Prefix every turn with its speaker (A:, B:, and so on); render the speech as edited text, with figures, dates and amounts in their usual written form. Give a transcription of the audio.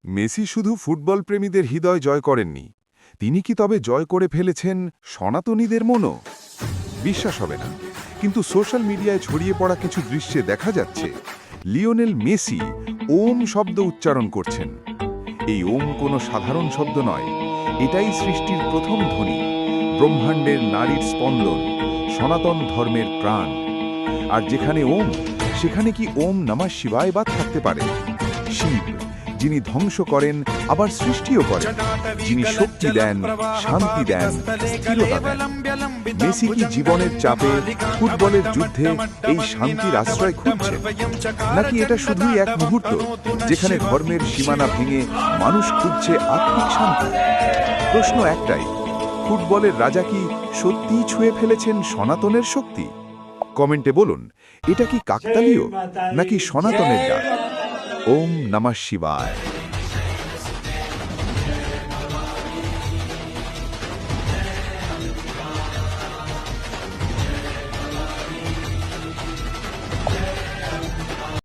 A: Messi শুধু football প্রেমীদের হৃদয় জয় করেননি, তিনি কি তবে জয় করে ফেলেছেন সনাতনীদের মনও? বিশ্বাস হবে না, কিন্তু সোশ্যাল মিডিয়ায় ছড়িয়ে পড়া কিছু দৃশ্যে দেখা যাচ্ছে লিওনেল মেসি ওম শব্দ উচ্চারণ করছেন। এই ওম কোনো সাধারণ শব্দ নয়, এটাই সৃষ্টির প্রথম ধ্বনি, ব্রহ্মাণ্ডের নারীর স্পন্দন, সনাতন ধর্মের প্রাণ। আর যেখানে ওম, সেখানে কি ওম নমঃ শিবায় বাদ থাকতে পারে? শিব, যিনি ধ্বংস করেন আবার সৃষ্টিও করেন, যিনি শক্তি দেন, শান্তি দেন, স্থিরতা দেন। মেসি কি জীবনের চাপে, ফুটবলের যুদ্ধে এই শান্তির আশ্রয় খুঁজছেন, নাকি এটা শুধুই এক মুহূর্ত যেখানে ধর্মের সীমানা ভেঙে মানুষ খুঁজছে আত্মিক শান্তি? প্রশ্ন একটাই, ফুটবলের রাজা কি সত্যিই ছুঁয়ে ফেলেছেন সনাতনের শক্তি? কমেন্টে বলুন, এটা কি কাকতালীয় নাকি সনাতনের ডাক? ওম নমঃ শিবায়।